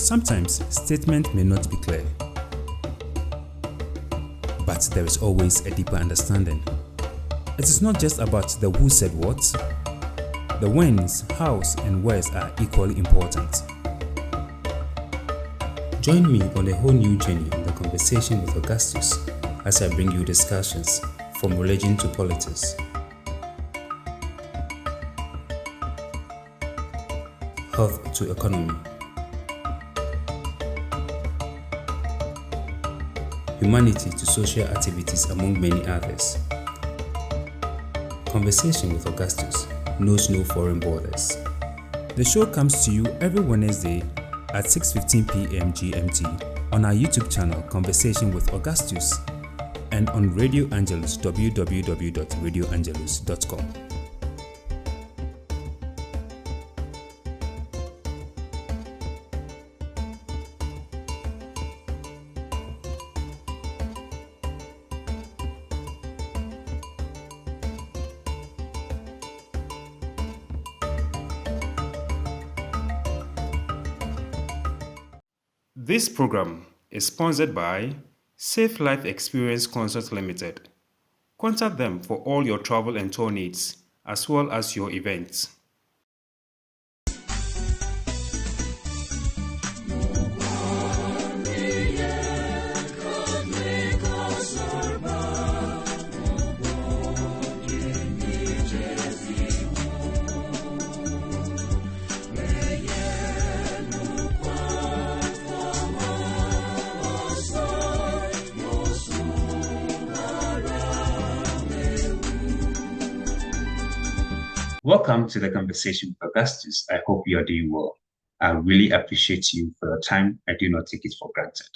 Sometimes statement may not be clear, but there is always a deeper understanding. It is not just about the who said what. The whens, hows, and wheres are equally important. Join me on a whole new journey in the conversation with Augustus as I bring you discussions from religion to politics, health to economy, humanity to social activities, among many others. Conversation with Augustus knows no foreign borders. The show comes to you every Wednesday at 6:15 p.m. GMT on our YouTube channel Conversation with Augustus and on Radio Angelus www.radioangelus.com. This program is sponsored by Safe Life Experience Consult Limited. Contact them for all your travel and tour needs, as well as your events. Welcome to the Conversation with Augustus. I hope you are doing well. I really appreciate you for your time. I do not take it for granted.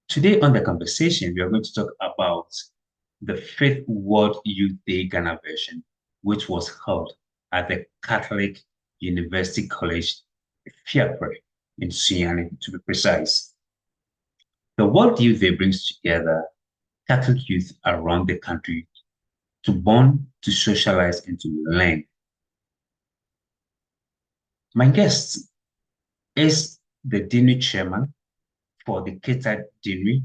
Today on the conversation, we are going to talk about the Fifth World Youth Day Ghana version, which was held at the Catholic University College, Fiapre, in Sunyani, to be precise. The World Youth Day brings together Catholic youth around the country to bond, to socialize, and to learn. My guest is the Deanery Chairman for the Keta Deanery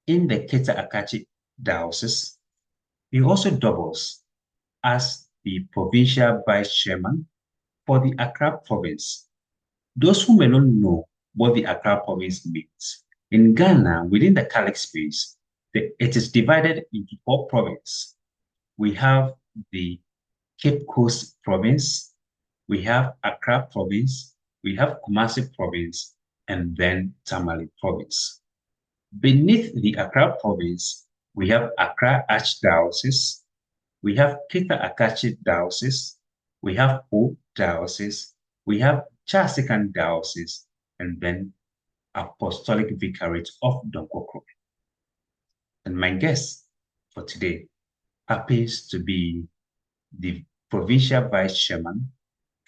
in the Keta Akachi Diocese. He also doubles as the Provincial Vice Chairman for the Accra Province. Those who may not know what the Accra Province means, in Ghana, within the Catholic space, it is divided into 4 provinces. We have the Cape Coast Province, we have Accra Province, we have Kumasi Province, and then Tamale Province. Beneath the Accra Province, we have Accra Archdiocese, we have Keta Akachi Diocese, we have O Diocese, we have Chasikan Diocese, and then Apostolic Vicariate of Donkokro. And my guest for today happens to be the Provincial Vice Chairman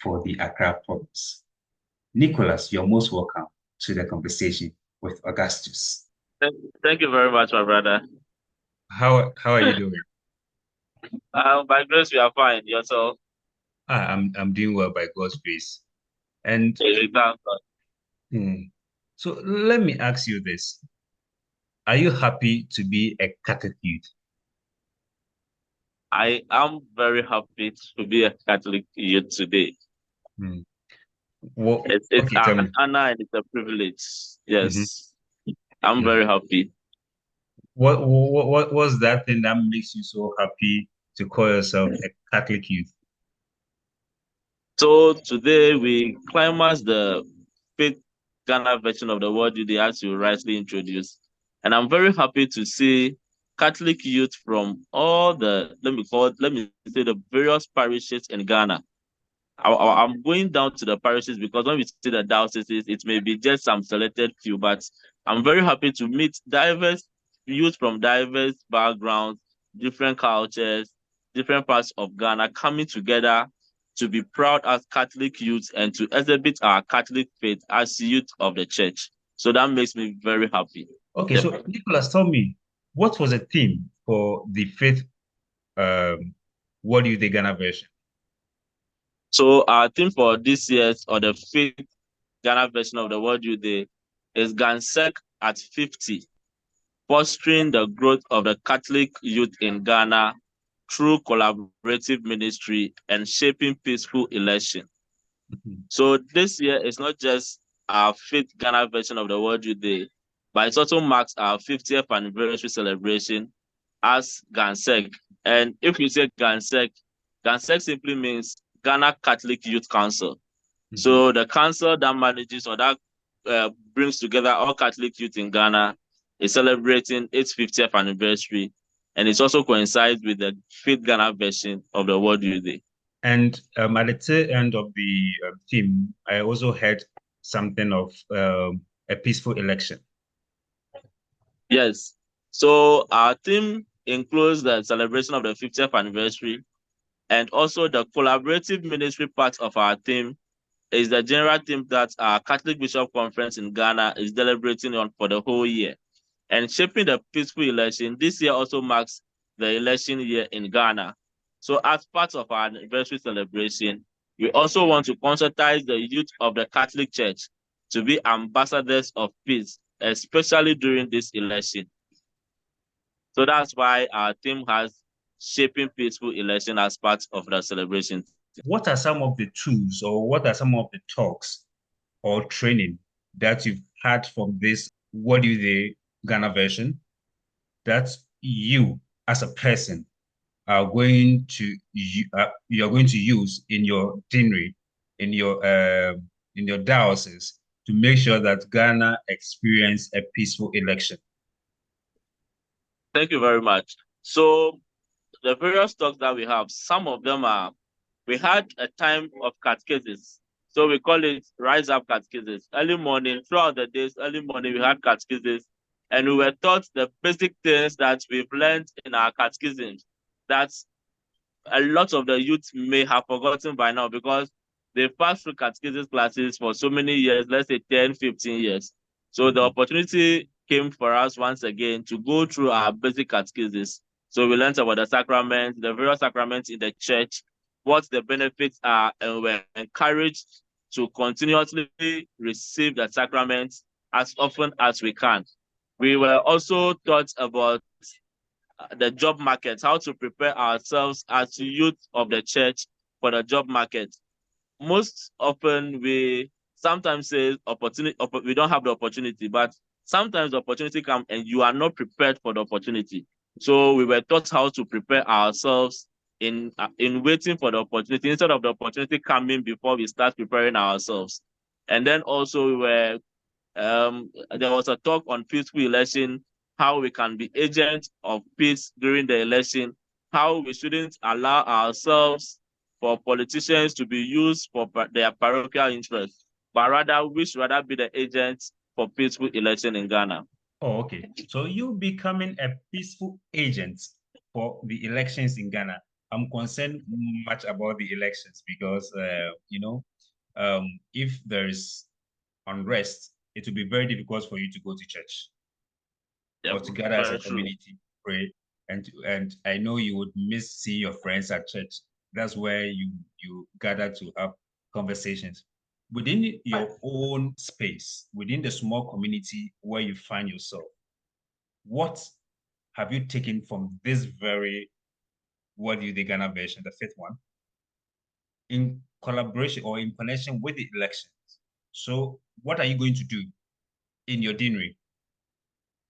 for the Accra Province. Nicholas, you're most welcome to the Conversation with Augustus. Thank you very much, my brother. How are you doing? By grace, we are fine. Yourself? I'm doing well by God's grace. And thank God. So let me ask you this. Are you happy to be a Catholic youth? I am very happy to be a Catholic youth today. Well, it's an honor and it's a privilege. Yes, I'm very happy. What was that thing that makes you so happy to call yourself a Catholic youth? So today we climax the Fifth Ghana version of the World Youth Day, as you rightly introduced, and I'm very happy to see Catholic youth from all the let me say the various parishes in Ghana. I'm going down to the parishes because when we see the dioceses, it may be just some selected few, but I'm very happy to meet diverse youth from diverse backgrounds, different cultures, different parts of Ghana coming together to be proud as Catholic youth and to exhibit our Catholic faith as youth of the church. So that makes me very happy. Okay, so Nicholas, tell me, what was the theme for the Fifth World Youth Day Ghana version? So our theme for this year's or the Fifth Ghana version of the World Youth Day is GANSEC at 50, fostering the growth of the Catholic youth in Ghana through collaborative ministry and shaping peaceful election. So this year is not just our fifth Ghana version of the World Youth Day, but it also marks our 50th anniversary celebration as GANSEC. And if you say GANSEC, GANSEC simply means Ghana Catholic Youth Council. So the council that manages or that brings together all Catholic youth in Ghana is celebrating its 50th anniversary, and it also coincides with the fifth Ghana version of the World Youth Day. And at the tail end of the theme, I also heard something of a peaceful election. Yes. So our theme includes the celebration of the 50th anniversary, and also the collaborative ministry part of our theme is the general theme that our Catholic Bishop Conference in Ghana is deliberating on for the whole year. And shaping the peaceful election, this year also marks the election year in Ghana. So as part of our anniversary celebration, we also want to conscientize the youth of the Catholic Church to be ambassadors of peace, especially during this election. So that's why our team has shaping peaceful election as part of the celebration. What are some of the tools or what are some of the talks or training that you've had from this What You Day Ghana version that you as a person are going to you're going to use in your deanery, in your diocese to make sure that Ghana experience a peaceful election? Thank you very much. So the various talks that we have, some of them are, we had a time of catechesis. So we call it Rise Up Catechesis. Early morning, throughout the days, early morning, we had catechesis. And we were taught the basic things that we've learned in our catechisms that a lot of the youth may have forgotten by now because they passed through catechesis classes for so many years, let's say 10, 15 years. So the opportunity came for us once again to go through our basic catechesis. So we learned about the sacraments, the various sacraments in the church, what the benefits are, and we're encouraged to continuously receive the sacraments as often as we can. We were also taught about the job market, how to prepare ourselves as youth of the church for the job market. Most often we sometimes say we don't have the opportunity, but sometimes the opportunity comes and you are not prepared for the opportunity. So we were taught how to prepare ourselves in waiting for the opportunity instead of the opportunity coming before we start preparing ourselves. And then also we were there was a talk on peaceful election, how we can be agents of peace during the election, how we shouldn't allow ourselves for politicians to be used for their parochial interests, but rather we should rather be the agents for peaceful election in Ghana. Oh, okay. So you becoming a peaceful agent for the elections in Ghana. I'm concerned much about the elections because, if there's unrest, it will be very difficult for you to go to church or to gather as a community, pray. And I know you would miss seeing your friends at church. That's where you gather to have conversations. Within your own space, within the small community where you find yourself, what have you taken from this very What You Day Ghana version, the fifth one, in collaboration or in connection with the elections? So what are you going to do in your deanery,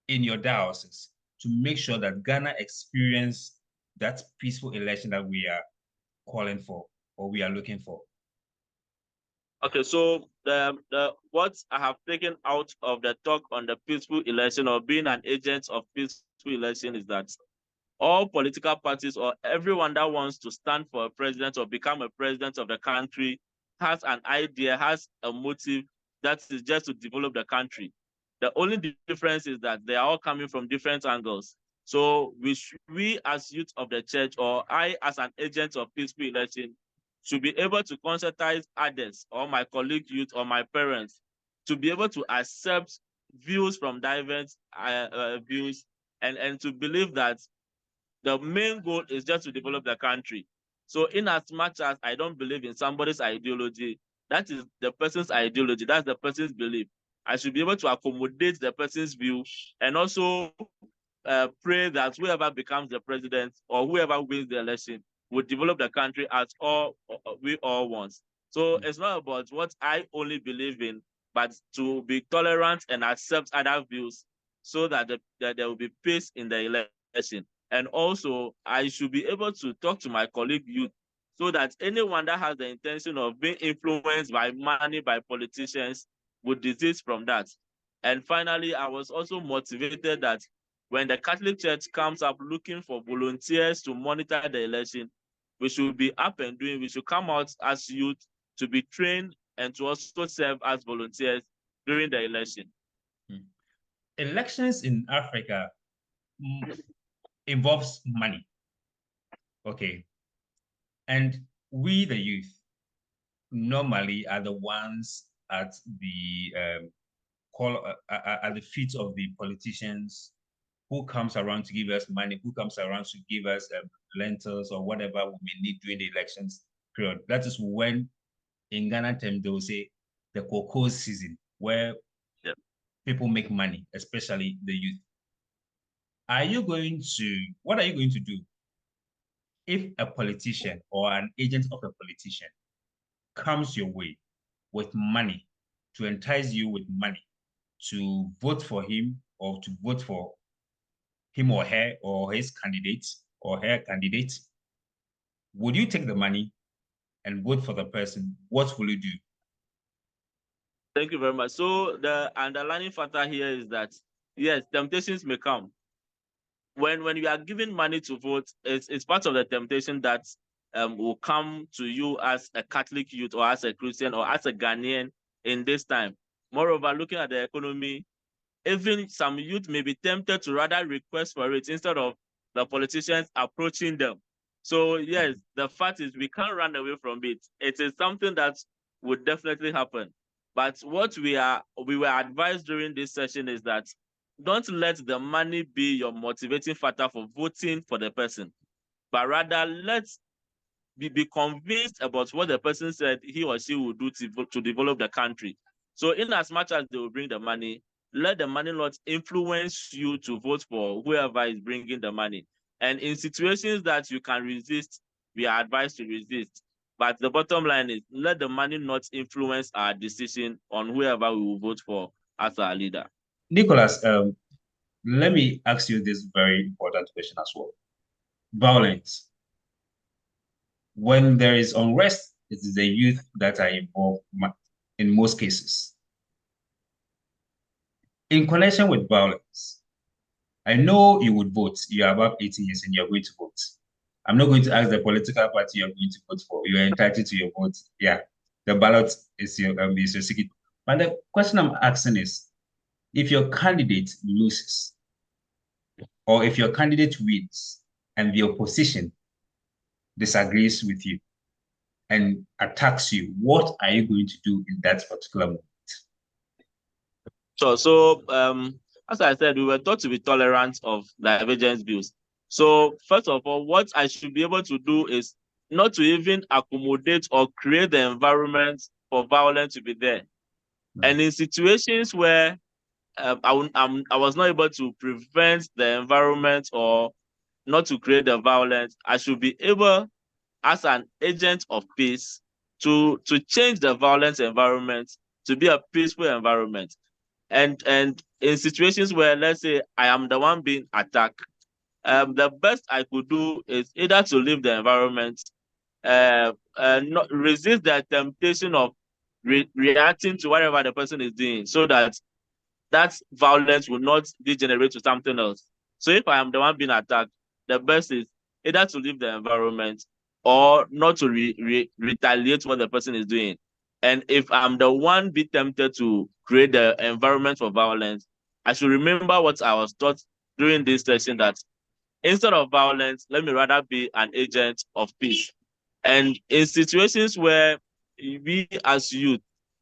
in your diocese, to make sure that Ghana experience that peaceful election that we are calling for or we are looking for? Okay, so the what I have taken out of the talk on the peaceful election or being an agent of peaceful election is that all political parties or everyone that wants to stand for a president or become a president of the country has an idea, has a motive that is just to develop the country. The only difference is that they are all coming from different angles. So we as youth of the church, or I as an agent of peaceful election, should be able to conscientize others or my colleague youth or my parents to be able to accept views from diverse views and to believe that the main goal is just to develop the country. So in as much as I don't believe in somebody's ideology, that is the person's ideology, that's the person's belief. I should be able to accommodate the person's view and also pray that whoever becomes the president or whoever wins the election would develop the country as we all want. So it's not about what I only believe in, but to be tolerant and accept other views so that, that there will be peace in the election. And also, I should be able to talk to my colleague youth so that anyone that has the intention of being influenced by money, by politicians, would desist from that. And finally, I was also motivated that when the Catholic Church comes up looking for volunteers to monitor the election, we should be up and doing, we should come out as youth to be trained and to also serve as volunteers during the election. Elections in Africa involves money. Okay. And we, the youth, normally are the ones at the at the feet of the politicians who comes around to give us money, who comes around to give us lentils or whatever we may need during the elections period. That is when, in Ghana term, they will say the cocoa season, where people make money, especially the youth. What are you going to do if a politician or an agent of a politician comes your way with money, to entice you with money to vote for him or to vote for him or her or his candidate or her candidate? Would you take the money and vote for the person? What will you do? Thank you very much. So the underlying factor here is that, yes, temptations may come. When you are given money to vote, it's part of the temptation that will come to you as a Catholic youth or as a Christian or as a Ghanaian in this time. Moreover, looking at the economy, even some youth may be tempted to rather request for it instead of the politicians approaching them. So yes, the fact is we can't run away from it. It is something that would definitely happen. But what we were advised during this session is that don't let the money be your motivating factor for voting for the person, but rather let's be convinced about what the person said he or she will do to develop the country. So in as much as they will bring the money, let the money not influence you to vote for whoever is bringing the money. And in situations that you can resist, we are advised to resist. But the bottom line is, let the money not influence our decision on whoever we will vote for as our leader. Nicholas, let me ask you this very important question as well. Violence. When there is unrest, it is the youth that are involved in most cases. In connection with violence, I know you would vote. You are above 18 years and you're going to vote. I'm not going to ask the political party you're going to vote for. You are entitled to your vote. Yeah, the ballot is your secret. But the question I'm asking is, if your candidate loses, or if your candidate wins and the opposition disagrees with you and attacks you, what are you going to do in that particular moment? Sure. So, as I said, we were taught to be tolerant of divergent views. So, first of all, what I should be able to do is not to even accommodate or create the environment for violence to be there. And in situations where I was not able to prevent the environment or not to create the violence, I should be able, as an agent of peace, to change the violence environment to be a peaceful environment. And in situations where, let's say, I am the one being attacked, the best I could do is either to leave the environment, not resist the temptation of reacting to whatever the person is doing, so that that violence will not degenerate to something else. So if I am the one being attacked, the best is either to leave the environment or not to retaliate what the person is doing. And if I'm the one be tempted to create the environment for violence, I should remember what I was taught during this session, that instead of violence, let me rather be an agent of peace. And in situations where we as youth,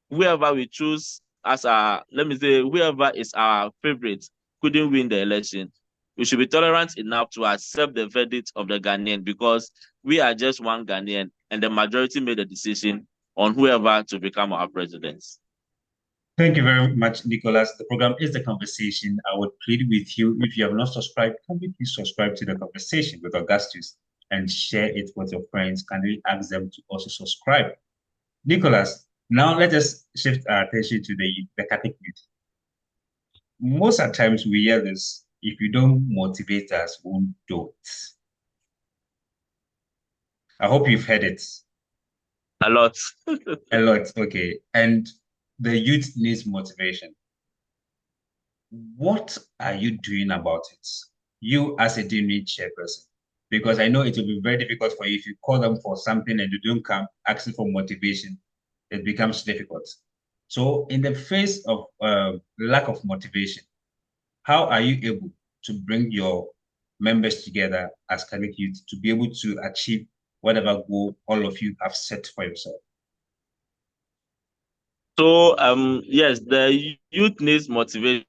whoever we choose as our, let me say, whoever is our favorite couldn't win the election, we should be tolerant enough to accept the verdict of the Ghanaian, because we are just one Ghanaian and the majority made a decision on whoever to become our presidents. Thank you very much, Nicholas. The program is The Conversation. I would plead with you, if you have not subscribed, can you please subscribe to The Conversation with Augustus and share it with your friends? Can you ask them to also subscribe? Nicholas, now let us shift our attention to the Catholic youth. Most of the times we hear this, if you don't motivate us, we don't. I hope you've heard it. A lot. A lot, okay. And the youth needs motivation. What are you doing about it? You as a deanery chairperson, because I know it will be very difficult for you if you call them for something and they don't come asking for motivation, it becomes difficult. So in the face of lack of motivation, how are you able to bring your members together as Catholic youth to be able to achieve whatever goal all of you have set for yourself? So yes, the youth needs motivation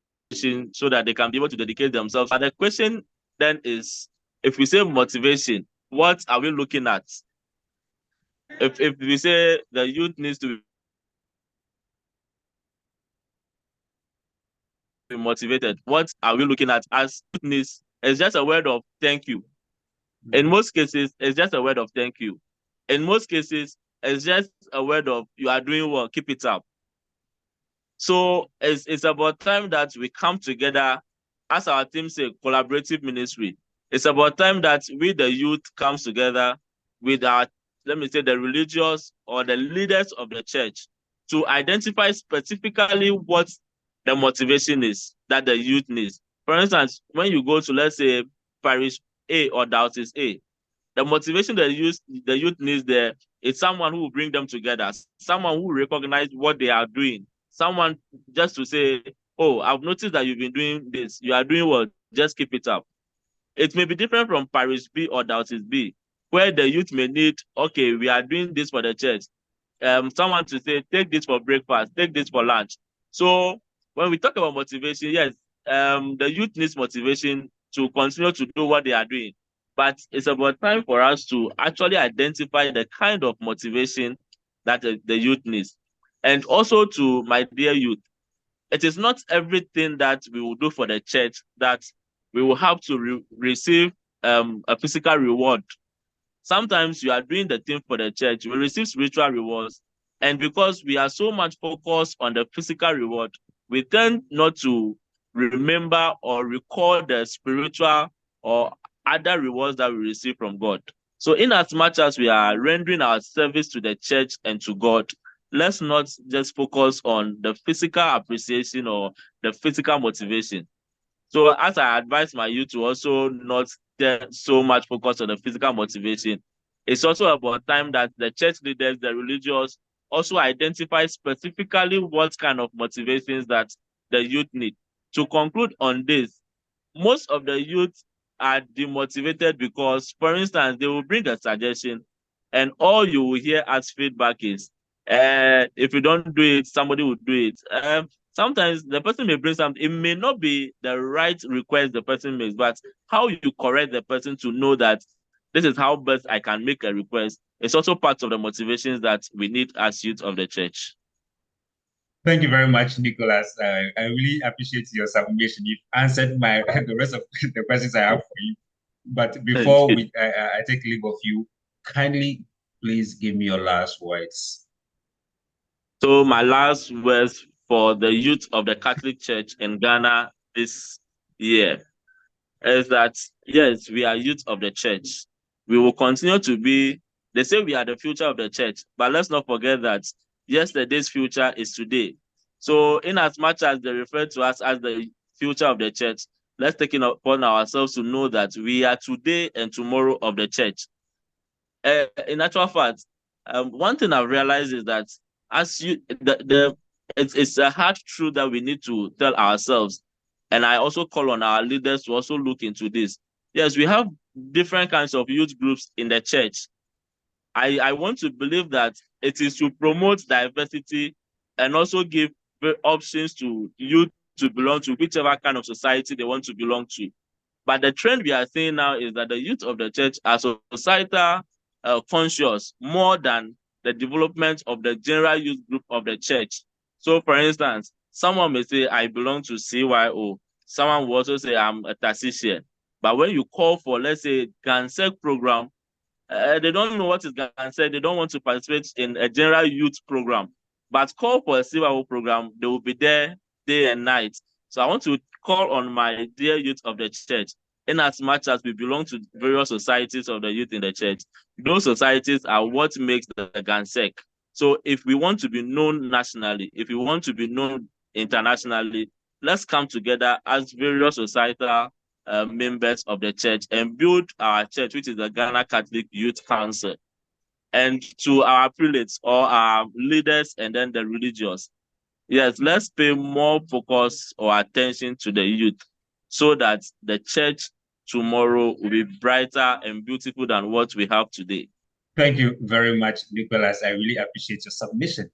so that they can be able to dedicate themselves. But the question then is, if we say motivation, what are we looking at? If we say the youth needs to be motivated, what are we looking at as needs? It's just a word of thank you. In most cases, it's just a word of thank you. In most cases, it's just a word of you are doing well, keep it up. So it's about time that we come together, as our team say, collaborative ministry. It's about time that we, the youth, comes together with our, let me say, the religious or the leaders of the church to identify specifically what the motivation is that the youth needs. For instance, when you go to, let's say, parish A or diocese A, the motivation that the youth needs there is someone who will bring them together, someone who will recognize what they are doing, someone just to say, oh, I've noticed that you've been doing this, you are doing well, just keep it up. It may be different from parish B or diocese B, where the youth may need, okay, we are doing this for the church. Someone to say, take this for breakfast, take this for lunch. So when we talk about motivation, yes, the youth needs motivation to continue to do what they are doing. But it's about time for us to actually identify the kind of motivation that the youth needs. And also to my dear youth, it is not everything that we will do for the church that we will have to receive a physical reward. Sometimes you are doing the thing for the church, we receive spiritual rewards. And because we are so much focused on the physical reward, we tend not to remember or recall the spiritual or other rewards that we receive from God. So in as much as we are rendering our service to the church and to God, let's not just focus on the physical appreciation or the physical motivation. So as I advise my youth to also not get so much focus on the physical motivation, it's also about time that the church leaders, the religious, also identify specifically what kind of motivations that the youth need. To conclude on this, most of the youth are demotivated because, for instance, they will bring a suggestion and all you will hear as feedback is, if you don't do it, somebody will do it. Sometimes the person may bring something, it may not be the right request the person makes, but how you correct the person to know that this is how best I can make a request. It's also part of the motivations that we need as youth of the church. Thank you very much, Nicholas. I really appreciate your submission. You've answered my the rest of the questions I have for you. But before I take leave of you, kindly please give me your last words. So my last words for the youth of the Catholic Church in Ghana this year is that, yes, we are youth of the church. We will continue to be, they say we are the future of the church, but let's not forget that yesterday's future is today. So in as much as they refer to us as the future of the church, let's take it upon ourselves to know that we are today and tomorrow of the church. In actual fact, one thing I've realized is that as you, it's a hard truth that we need to tell ourselves. And I also call on our leaders to also look into this. Yes, we have different kinds of youth groups in the church. I want to believe that it is to promote diversity and also give options to youth to belong to whichever kind of society they want to belong to. But the trend we are seeing now is that the youth of the church are societal conscious more than the development of the general youth group of the church. So, for instance, someone may say, I belong to CYO. Someone will also say, I'm a Tarsician. But when you call for, let's say, GANSEC program, they don't know what is GANSEC. They don't want to participate in a general youth program. But call for a CYO program, they will be there day and night. So I want to call on my dear youth of the church, in as much as we belong to various societies of the youth in the church, those societies are what makes the GANSEC. So if we want to be known nationally, if we want to be known internationally, let's come together as various societal members of the church and build our church, which is the Ghana Catholic Youth Council. And to our prelates or our leaders and then the religious, yes, let's pay more focus or attention to the youth so that the church tomorrow will be brighter and beautiful than what we have today. Thank you very much, Nicholas. I really appreciate your submission.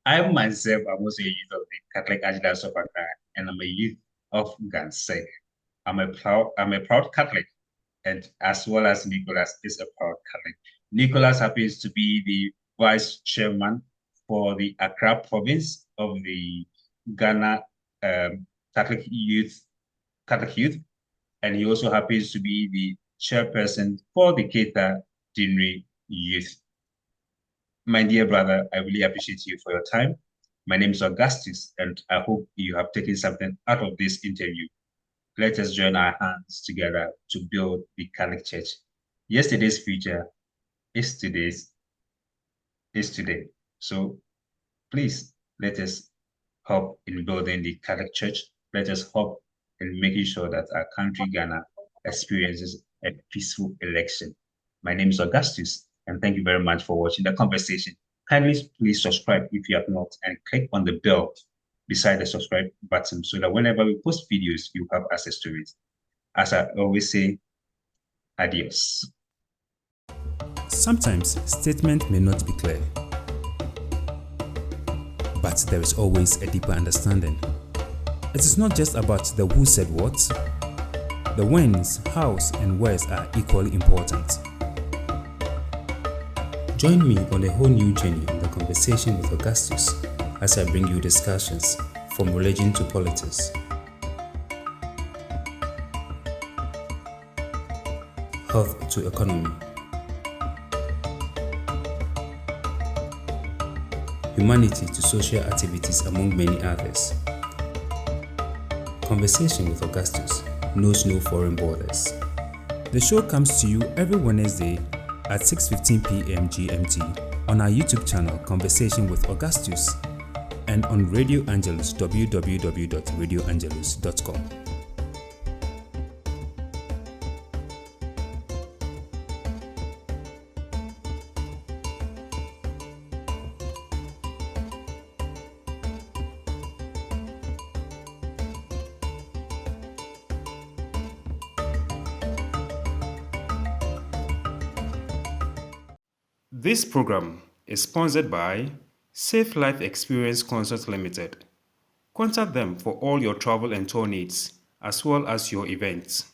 I myself am also a youth of the Catholic Archdiocese of Accra, and I'm a youth of GANSEC. I'm a proud Catholic, and as well as Nicholas is a proud Catholic. Nicholas happens to be the vice chairman for the Accra province of the Ghana Catholic Youth, and he also happens to be the chairperson for the Keita Dinri Youth. My dear brother, I really appreciate you for your time. My name is Augustus, and I hope you have taken something out of this interview. Let us join our hands together to build the Catholic Church. Yesterday's future is today. So please let us help in building the Catholic Church. Let us help in making sure that our country, Ghana, experiences a peaceful election. My name is Augustus, and thank you very much for watching the conversation. Kindly please subscribe if you have not, and click on the bell beside the subscribe button so that whenever we post videos, you have access to it. As I always say, adios. Sometimes statement may not be clear, but there is always a deeper understanding. It is not just about the who said what. The whens, hows, and wheres are equally important. Join me on a whole new journey in the conversation with Augustus as I bring you discussions from religion to politics, health to economy, humanity to social activities, among many others. Conversation with Augustus knows no foreign borders. The show comes to you every Wednesday at 6:15 p.m. GMT on our YouTube channel, Conversation with Augustus, and on Radio Angelus, www.radioangelus.com. This program is sponsored by Safe Life Experience Consult Limited. Contact them for all your travel and tour needs, as well as your events.